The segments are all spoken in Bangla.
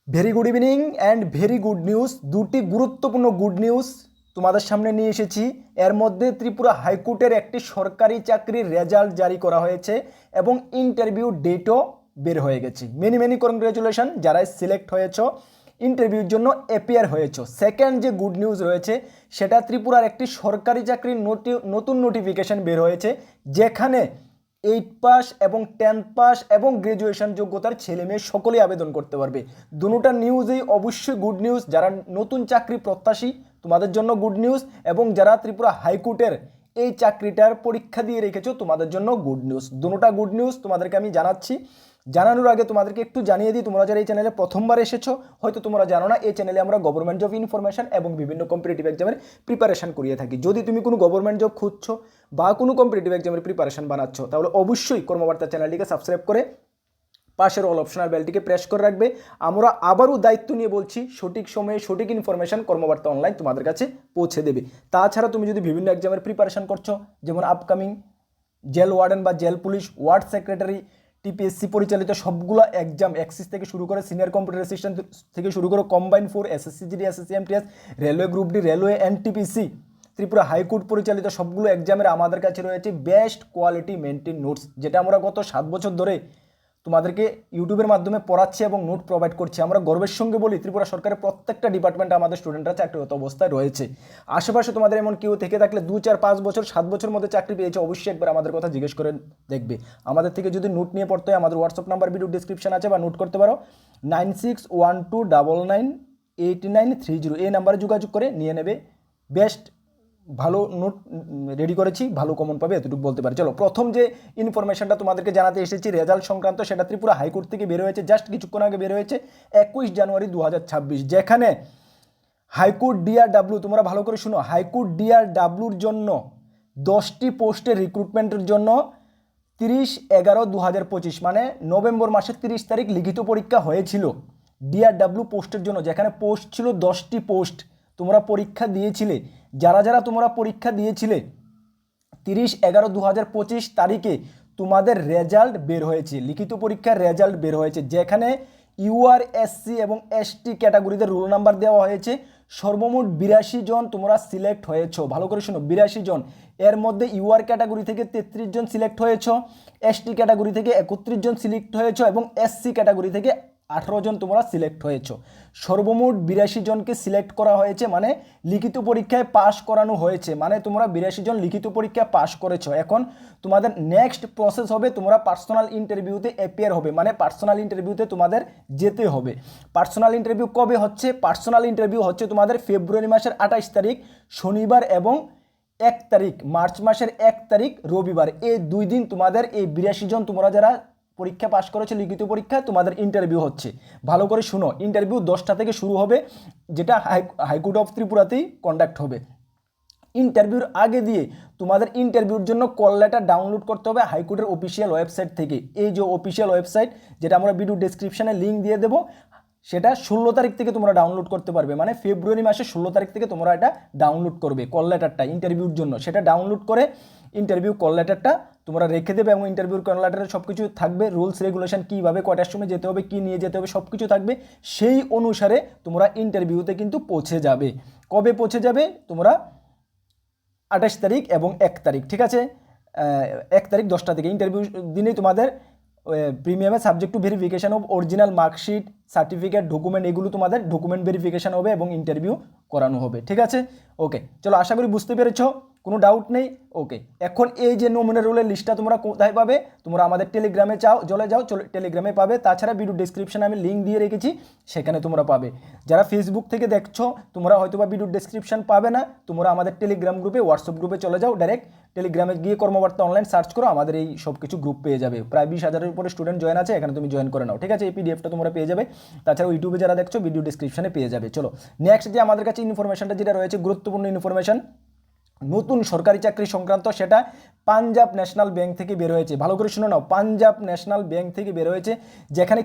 Very good evening and very good news. দুটি গুরুত্বপূর্ণ গুড নিউজ তোমাদের সামনে নিয়ে এসেছি। এর মধ্যে ত্রিপুরা হাইকোর্টের একটি সরকারি চাকরির রেজাল্ট জারি করা হয়েছে এবং ইন্টারভিউ ডেটও বের হয়ে গেছে। মেনি মেনি কনগ্রাচুলেশন যারা সিলেক্ট হয়েছ, ইন্টারভিউর জন্য অ্যাপিয়ার হয়েছ। সেকেন্ড যে গুড নিউজ রয়েছে সেটা ত্রিপুরার একটি সরকারি চাকরির নতুন নোটিফিকেশন বের হয়েছে, যেখানে 8 পাস এবং 10 পাস এবং গ্র্যাজুয়েশন যোগ্যতার ছেলে মেয়ে সকলেই আবেদন করতে পারবে। দুটোটা নিউজেই অবশ্যই গুড নিউজ। যারা নতুন চাকরি প্রত্যাশী তোমাদের জন্য গুড নিউজ, এবং যারা ত্রিপুরা হাইকোর্টের এই চাকরিটার পরীক্ষা দিয়ে রেখেছো তোমাদের জন্য গুড নিউজ। দুটোটা গুড নিউজ তোমাদেরকে আমি জানাচ্ছি। জানানোর আগে তোমাদেরকে একটু জানিয়ে দিই, তোমরা যারা এই চ্যানেলে প্রথমবার এসেছো হয়তো তোমরা জানো না, এই চ্যানেলে আমরা গভর্নমেন্ট জব ইনফরমেশন এবং বিভিন্ন কম্পিটিটিভ এক্সামের প্রিপারেশন করিয়ে থাকি। যদি তুমি কোনো গভর্নমেন্ট জব খুঁজছো বা কোনো কম্পিটিটিভ এক্সামের প্রিপারেশন বানাচ্ছ, তাহলে অবশ্যই কর্মবার্তা চ্যানেলটিকে সাবস্ক্রাইব করে পাশের অল অপশনাল বেলটিকে প্রেস করে রাখবে। আমরা আবারও দায়িত্ব নিয়ে বলছি, সঠিক সময়ে সঠিক ইনফরমেশন কর্মবার্তা অনলাইন তোমাদের কাছে পৌঁছে দেবে। তাছাড়া তুমি যদি বিভিন্ন এক্সামের প্রিপারেশন করছো, যেমন আপকামিং জেল ওয়ার্ডেন বা jail police, ward secretary, TPSC পরিচালিত সবগুলো এক্সাম, এক্সিস থেকে শুরু করে সিনিয়র কম্পিউটার অ্যাসিস্ট্যান্ট থেকে শুরু করে combine 4, SSC GD, SSC MTS, railway group D, railway NTPC, Tripura high court পরিচালিত সবগুলো এক্সামের আমাদের কাছে রয়েছে বেস্ট কোয়ালিটি মেনটেন নোটস, যেটা আমরা গত 7 বছর ধরে তোমাদেরকে ইউটিউবের মাধ্যমে পড়াচ্ছি এবং নোট প্রোভাইড করছি। আমরা গর্বের সঙ্গে বলি, ত্রিপুরা সরকারের প্রত্যেকটা ডিপার্টমেন্টে আমাদের স্টুডেন্টরা চাকরিরত অবস্থায় রয়েছে। আশেপাশে তোমাদের এমন কেউ থেকে থাকলে 2, 4, 5 বছর, 7 বছর মধ্যে চাকরি পেয়েছে, অবশ্যই একবার আমাদের কথা জিজ্ঞেস করে দেখবে। আমাদের থেকে যদি নোট নিয়ে পড়তে হয়, আমাদের হোয়াটসঅ্যাপ নাম্বার ভিডিও ডিসক্রিপশন আছে, বা নোট করতে পারো 9612998930, এই নাম্বারে যোগাযোগ করে নিয়ে নেবে। বেস্ট ভালো নোট রেডি করেছি, ভালো কমন পাবে, এতটুকু বলতে পারি। চলো, প্রথম যে ইনফরমেশনটা তোমাদেরকে জানাতে এসেছি রেজাল্ট সংক্রান্ত, সেটা ত্রিপুরা হাইকোর্ট থেকে বের হয়েছে, জাস্ট কিছুক্ষণ আগে বের হয়েছে 21 জানুয়ারি 2026, যেখানে হাইকোর্ট ডিআরডাব্লিউ, তোমরা ভালো করে শুনো, হাইকোর্ট ডিআরডাব্লিউর জন্য 10টি পোস্টের রিক্রুটমেন্টের জন্য 30/11/2025 মানে নভেম্বর মাসের 30 তারিখ লিখিত পরীক্ষা হয়েছিল ডিআরডাব্লিউ পোস্টের জন্য, যেখানে পোস্ট ছিল 10টি পোস্ট। তোমরা পরীক্ষা দিয়েছিলে, যারা যারা তোমরা পরীক্ষা দিয়েছিলে 30/11/2025 তারিখে তোমাদের রেজাল্ট বের হয়েছে, লিখিত পরীক্ষার রেজাল্ট বের হয়েছে, যেখানে ইউআর, এসসি এবং এসটি ক্যাটাগরিতে রোল নাম্বার দেওয়া হয়েছে। সর্বমোট 82 জন তোমরা সিলেক্ট হয়েছ। ভালো করে শোনো, 82 জন। এর মধ্যে ইউআর ক্যাটাগরি থেকে 33 জন সিলেক্ট হয়েছ, এসটি ক্যাটাগরি থেকে 31 জন সিলেক্ট হয়েছ এবং এসসি ক্যাটাগরি থেকে 18 জন তোমরা সিলেক্ট হয়েছ। সর্বমোট 82 জনকে সিলেক্ট করা হয়েছে, মানে লিখিত পরীক্ষায় পাশ করানো হয়েছে, মানে তোমরা 82 জন লিখিত পরীক্ষায় পাশ করেছো। এখন তোমাদের নেক্সট প্রসেস হবে, তোমরা পার্সোনাল ইন্টারভিউতে অ্যাপিয়ার হবে, মানে পার্সোনাল ইন্টারভিউতে তোমাদের যেতে হবে। পার্সোনাল ইন্টারভিউ কবে হচ্ছে? পার্সোনাল ইন্টারভিউ হচ্ছে তোমাদের ফেব্রুয়ারি মাসের 28 তারিখ শনিবার এবং 1 তারিখ মার্চ মাসের 1 তারিখ রবিবার, এই 2 দিন তোমাদের এই 82 জন তোমরা যারা পরীক্ষা পাশ করেছে লিখিত পরীক্ষা, তোমাদের ইন্টারভিউ হচ্ছে। ভালো করে শুনো, ইন্টারভিউ 10টা থেকে শুরু হবে, যেটা হাইকোর্ট অফ ত্রিপুরাতেই কন্ডাক্ট হবে। ইন্টারভিউর আগে দিয়ে তোমাদের ইন্টারভিউর জন্য কল লেটার ডাউনলোড করতে হবে হাইকোর্টের অফিসিয়াল ওয়েবসাইট থেকে। এই যে অফিসিয়াল ওয়েবসাইট, যেটা আমরা ভিডিও ডেসক্রিপশনে লিঙ্ক দিয়ে দেবো, সেটা 16 তারিখ থেকে তোমরা ডাউনলোড করতে পারবে, মানে ফেব্রুয়ারি মাসের 16 তারিখ থেকে তোমরা এটা ডাউনলোড করবে কল লেটারটা ইন্টারভিউর জন্য। সেটা ডাউনলোড করে ইন্টারভিউ কল লেটারটা তোমরা রেখে দেবে, এবং ইন্টারভিউর কল লেটারে সব কিছু থাকবে, রুলস রেগুলেশন, কীভাবে কয়টার সময় যেতে হবে, কী নিয়ে যেতে হবে, সব কিছু থাকবে। সেই অনুসারে তোমরা ইন্টারভিউতে কিন্তু পৌঁছে যাবে। কবে পৌঁছে যাবে? তোমরা 28 তারিখ এবং 1 তারিখ, ঠিক আছে? 1 তারিখ 10টা থেকে ইন্টারভিউ দিনেই তোমাদের প্রিমিয়ামের subject to verification of original marksheet, certificate, document, এগুলো তোমাদের ডকুমেন্ট ভেরিফিকেশন হবে এবং ইন্টারভিউ করানো হবে, ঠিক আছে? ওকে, চলো, আশা করি বুঝতে পেরেছো, কোনো ডাউট নেই। ওকে, এখন এই যে নমিনাল রোলের লিস্টটা তোমরা কোথায় পাবে? তোমরা আমাদের টেলিগ্রামে চলে যাও, টেলিগ্রামে পাবে। তাছাড়া ভিডিও ডিসক্রিপশনে আমি লিঙ্ক দিয়ে রেখেছি, সেখানে তোমরা পাবে। যারা ফেসবুক থেকে দেখছো, তোমরা হয়তো বা ভিডিও ডিসক্রিপশন পাবে না, তোমরা আমাদের টেলিগ্রাম গ্রুপে, হোয়াটসঅ্যাপ গ্রুপে চলে যাও, ডাইরেক্ট টেলিগ্রামে গিয়ে কর্মবার্তা অনলাইন সার্চ করো, আমাদের এই সব কিছু গ্রুপ পেয়ে যাবে। প্রায় 20,000-এর উপরে স্টুডেন্ট জয়েন আছে, এখানে তুমি জয়েন করে নাও, ঠিক আছে? এই পিডিএফটা তোমরা পেয়ে যাবে। তাছাড়া ইউটিউবে যারা দেখছো, ভিডিও ডিসক্রিপশনে পেয়ে যাবে। চলো, নেক্সট যে আমাদের কাছে ইনফরমেশনটা যেটা রয়েছে, গুরুত্বপূর্ণ ইনফরমেশন, নতুন সরকারি চাকরি সংক্রান্ত, সেটা পাঞ্জাব ন্যাশনাল ব্যাংক থেকে বের হয়েছে। ভালো করে শুনে নাও, পাঞ্জাব ন্যাশনাল ব্যাংক থেকে বের হয়েছে, যেখানে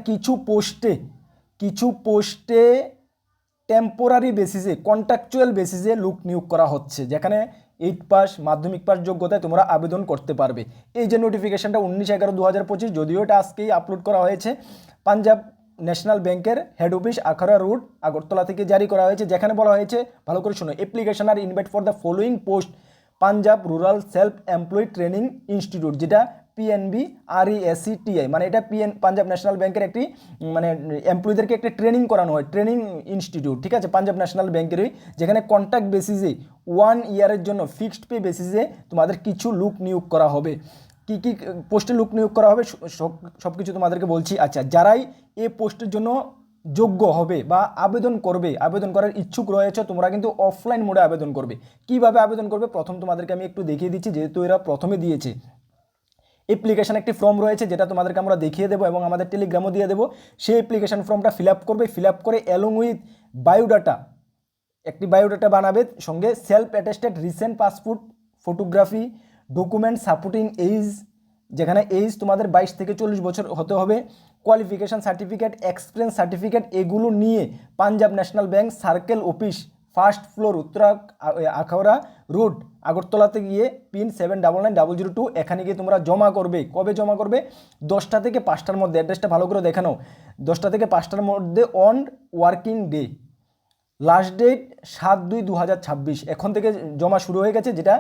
কিছু পোস্টে টেম্পোরারি বেসিসে, কন্ট্রাকচুয়াল বেসিসে লোক নিয়োগ করা হচ্ছে, যেখানে 8 পাস, মাধ্যমিক পাস যোগ্যতায় তোমরা আবেদন করতে পারবে। এই যে নোটিফিকেশনটা 19/11/2025, যদিও এটা আজকেই আপলোড করা হয়েছে, পাঞ্জাব ন্যাশনাল ব্যাংকের head office Akhaura road Agartala থেকে জারি করা হয়েছে, যেখানে বলা হয়েছে, ভালো করে শোনো, application are invite for the following post Punjab rural self employed training institute, যেটা পিএনবি RESCTI, মানে এটা পাঞ্জাব ন্যাশনাল ব্যাংকের একটি মানে এমপ্লয়ীদেরকে একটা ট্রেনিং করানো হয়, ট্রেনিং ইনস্টিটিউট, ঠিক আছে, পাঞ্জাব ন্যাশনাল ব্যাংকেরই, যেখানে কন্ট্রাক্ট বেসিসে 1 ইয়ারের জন্য ফিক্সড পে বেসিসে তোমাদের কিছু লোক নিয়োগ করা হবে। কি কি পোস্টে লোক নিয়োগ করা হবে সব কিছু তোমাদেরকে বলছি। আচ্ছা, যারাই এই পোস্টের জন্য যোগ্য হবে বা আবেদন করবে, আবেদন করার ইচ্ছুক রয়েছে, তোমরা কিন্তু অফলাইন মোডে আবেদন করবে। কিভাবে আবেদন করবে প্রথম তোমাদেরকে আমি একটু দেখিয়ে দিচ্ছি, যেহেতু এরা প্রথমে দিয়েছে। অ্যাপ্লিকেশন একটি ফর্ম রয়েছে, যেটা তোমাদেরকে আমরা দেখিয়ে দেবো এবং আমাদের টেলিগ্রামও দিয়ে দেবো। সেই অ্যাপ্লিকেশন ফর্মটা ফিল আপ করবে, ফিল আপ করে অ্যালং উইথ বায়োডাটা, একটি বায়োডাটা বানাবে, সঙ্গে self attested recent passport photography, document supporting age, যেখানে এজ তোমাদের 22 থেকে 40 বছর হতে হবে, কোয়ালিফিকেশান সার্টিফিকেট, এক্সপিরিয়েন্স সার্টিফিকেট, এগুলো নিয়ে Punjab National Bank circle office, first floor, Uttara Akhaura road, আগরতলাতে গিয়ে পিন 799002, এখানে গিয়ে তোমরা জমা করবে। কবে জমা করবে? 10টা থেকে 5টার মধ্যে। অ্যাড্রেসটা ভালো করে দেখানো, 10টা থেকে 5টার মধ্যে on working day. Last date 7/2/2026। এখন থেকে জমা শুরু হয়ে গেছে, যেটা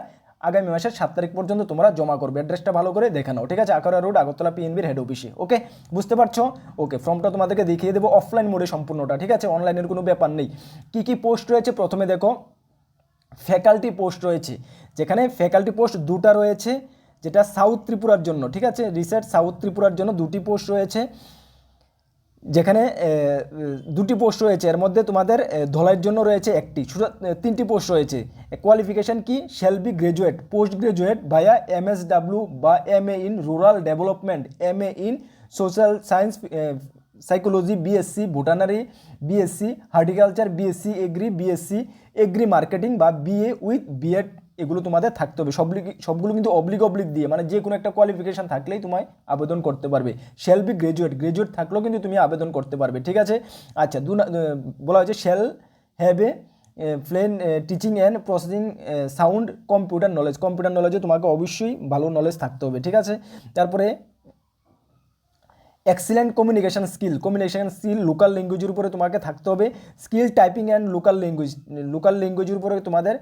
আগামী মাসের 7 তারিখ পর্যন্ত তোমরা জমা করবে। অ্যাড্রেসটা ভালো করে দেখানো, ঠিক আছে, আখাউড়া রোড, আগরতলা পিএনবির হেড অফিসে। ওকে, বুঝতে পারছো? ওকে, ফর্মটা তোমাদেরকে দেখিয়ে দেবো অফলাইন মোডে সম্পূর্ণটা, ঠিক আছে, অনলাইনের কোনো ব্যাপার নেই। কি কি পোস্ট রয়েছে প্রথমে দেখো। ফ্যাকাল্টি পোস্ট রয়েছে, যেখানে ফ্যাকাল্টি পোস্ট 2টা রয়েছে, যেটা সাউথ ত্রিপুরার জন্য, ঠিক আছে, রিসার্চ সাউথ ত্রিপুরার জন্য 2টি পোস্ট রয়েছে, যেখানে 2টি পোস্ট রয়েছে। এর মধ্যে তোমাদের ধলাইয়ের জন্য রয়েছে 1টি, 3টি পোস্ট রয়েছে। কোয়ালিফিকেশান কি? Shall be graduate, post graduate via MSW বা MA in rural development, MA in social science psychology, BSc veterinary, BSc horticulture, BSc agri, BSc agri marketing বা BA উইথ B.Ed, এগুলো তোমাদের থাকতে হবে। সবগুলো কিন্তু অবলিক দিয়ে, মানে যে কোনো একটা কোয়ালিফিকেশান থাকলেই তোমায় আবেদন করতে পারবে। শ্যাল বি গ্রাজুয়েট থাকলেও কিন্তু তুমি আবেদন করতে পারবে, ঠিক আছে। আচ্ছা, বলা হয়েছে shall have a plain teaching and processing sound computer নলেজে তোমাকে অবশ্যই ভালো নলেজ থাকতে হবে, ঠিক আছে। তারপরে এক্সিলেন্ট কমিউনিকেশন স্কিল লোকাল ল্যাঙ্গুয়েজের উপরে তোমাকে থাকতে হবে। স্কিল টাইপিং অ্যান্ড লোকাল ল্যাঙ্গুয়েজের উপরে তোমাদের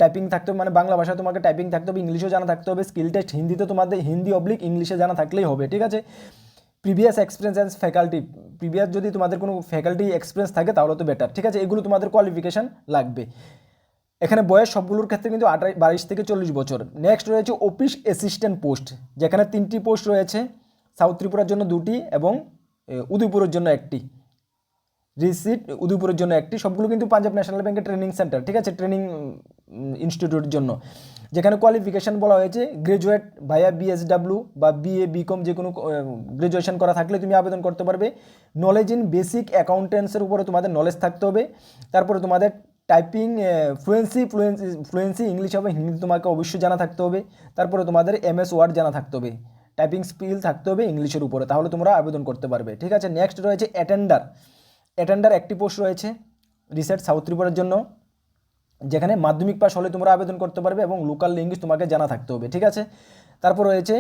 টাইপিং থাকতে হবে, মানে বাংলা ভাষায় তোমাকে টাইপিং থাকতে হবে, ইংলিশও জানা থাকতে হবে। স্কিল টেস্ট হিন্দিতে তোমাদের হিন্দি/ইংলিশে জানা থাকলেই হবে, ঠিক আছে। Previous experience and faculty, previous যদি তোমাদের কোনো ফ্যাকাল্টি এক্সপিরিয়েন্স থাকে তাহলে তো বেটার, ঠিক আছে। এগুলো তোমাদের কোয়ালিফিকেশান লাগবে। এখানে বয়স সবগুলোর ক্ষেত্রে কিন্তু 22 থেকে 40 বছর। নেক্সট রয়েছে অফিস অ্যাসিস্ট্যান্ট পোস্ট, যেখানে 3টি পোস্ট রয়েছে, সাউথ ত্রিপুরার জন্য 2টি এবং উদয়পুরের জন্য 1টি, উদয়পুরের জন্য 1টি। সবগুলো কিন্তু পাঞ্জাব ন্যাশনাল ব্যাংকের ট্রেনিং সেন্টার, ঠিক আছে, ট্রেনিং ইনস্টিটিউটের জন্য। যেখানে কোয়ালিফিকেশান বলা হয়েছে গ্রাজুয়েট ভায়া BSW বা BA BCom, যে কোনো গ্রাজুয়েশন করা থাকলে তুমি আবেদন করতে পারবে। নলেজ ইন বেসিক অ্যাকাউন্টেন্সের উপরে তোমাদের নলেজ থাকতে হবে। তারপরে তোমাদের টাইপিং ফ্লুয়েন্সি ইংলিশ এবং হিন্দি তোমাকে অবশ্যই জানা থাকতে হবে। তারপরে তোমাদের MS ওয়ার্ড জানা থাকতে হবে, টাইপিং স্কিল থাকতে হবে ইংলিশের উপরে, তাহলে তোমরা আবেদন করতে পারবে, ঠিক আছে। নেক্সট রয়েছে অ্যাটেন্ডার 1টি পোস্ট রয়েছে রিসার্চ সাউথ ত্রিপুরার জন্য, যেখানে মাধ্যমিক পাস হলে তোমরা আবেদন করতে পারবে এবং লোকাল ল্যাঙ্গুয়েজ তোমাকে জানা থাকতে হবে, ঠিক আছে। তারপর রয়েছে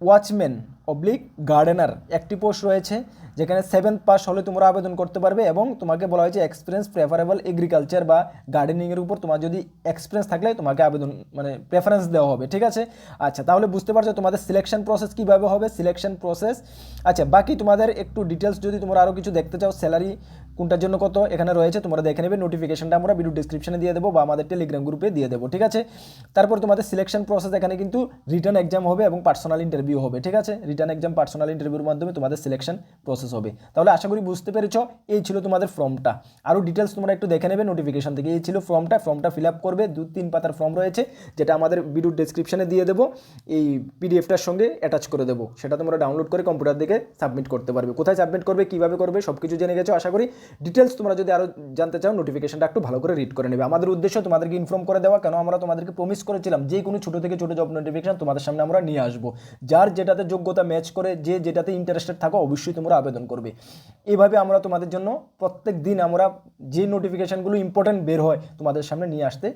ওয়াচম্যান/গার্ডেনার 1টি পোস্ট রয়েছে, যেখানে 7th পাস হলে তোমরা আবেদন করতে পারবে এবং তোমাকে বলা হয়েছে এক্সপিরিয়েন্স প্রেফারেবল এগ্রিকালচার বা গার্ডেনিংয়ের উপর তোমার যদি এক্সপিরিয়েন্স থাকলে তোমাকে আবেদন মানে প্রেফারেন্স দেওয়া হবে, ঠিক আছে। আচ্ছা, তাহলে বুঝতে পারছো তোমাদের সিলেকশন প্রসেস কীভাবে হবে, সিলেকশন প্রসেস। আচ্ছা, বাকি তোমাদের একটু ডিটেলস যদি তোমরা আরও কিছু দেখতে চাও, স্যালারি কোনটার জন্য কত এখানে রয়েছে তোমরা দেখে নেবে। নোটিফিকেশনটা আমরা ভিডিও ডিসক্রিপশনে দিয়ে দেবো বা আমাদের টেলিগ্রাম গ্রুপে দিয়ে দেবো, ঠিক আছে। তারপর তোমাদের সিলেকশন প্রসেস, এখানে কিন্তু রিটার্ন এক্সাম হবে এবং পার্সোনাল ইন্টারভিউ হবে, ঠিক আছে। রিটার্ন এক্সাম পার্সোনাল ইন্টারভিউর মাধ্যমে তোমাদের সিলেকশন প্রসেস হবে। তাহলে আশা করি বুঝতে পেরেছো। এই ছিল তোমাদের ফর্মটা, আরও ডিটেলস তোমরা একটু দেখে নেবে নোটিফিকেশন থেকে। এই ছিল ফর্মটা ফিল আপ করবে, 2-3 পাতার ফর্ম রয়েছে, যেটা আমাদের ভিডিও ডিসক্রিপশনে দিয়ে দেবো, এই PDFটার সঙ্গে অ্যাটাচ করে দেবো। সেটা তোমরা ডাউনলোড করে কম্পিউটার থেকে সাবমিট করতে পারবে। কোথায় সাবমিট করবে, কীভাবে করবে, সব কিছু জেনে গেছো আশা করি। ডিটেলস তোমরা যদি আরও জানতে চাও নোটিফিকেশনটা একটু ভালো করে রিড করে নেবে। আমাদের উদ্দেশ্য তোমাদেরকে ইনফর্ম করে দেওয়া, কেন আমরা তোমাদেরকে প্রমিস করেছিলাম যে কোনো ছোটো থেকে ছোটো জব নোটিফিকেশন তোমাদের সামনে আমরা নিয়ে আসবো। যার যেটাতে যোগ্যতা ম্যাচ করে, যে যেটাতে ইন্টারেস্টেড থাকো অবশ্যই তোমরা আবেদন করবে। এইভাবে আমরা তোমাদের জন্য প্রত্যেক দিন আমরা যে নোটিফিকেশানগুলো ইম্পর্টেন্ট বের হয় তোমাদের সামনে নিয়ে আসতে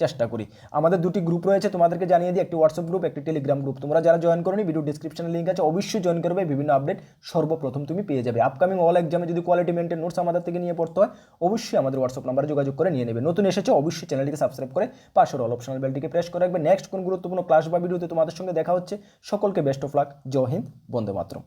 চেষ্টা করি। আমাদের দুটি গ্রুপ রয়েছে, তোমাদেরকে জানিয়ে দিই, একটি হোয়াটসঅ্যাপ গ্রুপ, একটি টেলিগ্রাম গ্রুপ। তোমরা যারা জয়েন করোনি, ভিডিও ডিসক্রিপশনে লিঙ্ক আছে, অবশ্যই জয়েন করবে, বিভিন্ন আপডেট সর্বপ্রথম তুমি পেয়ে যাবে। আপকামিং অল এক্সামে যদি কোয়ালিটি মেনটেন নোটস আমাদের থেকে নিয়ে পড়তে হয়, অবশ্যই আমাদের হোয়াটসঅ্যাপ নাম্বারে যোগাযোগ করে নিয়ে নেবে। নতুন এসেছে অবশ্যই চ্যানেলটিকে সাবস্ক্রাইব করে পাশের অল অপশনাল বেলটিকে প্রেস করে রাখবে। নেক্সট কোন গুরুত্বপূর্ণ ক্লাস বা ভিডিওতে তোমাদের সঙ্গে দেখা হচ্ছে। সকলকে বেস্ট অফ লাক। জয় হিন্দ, বন্দে মাতরম।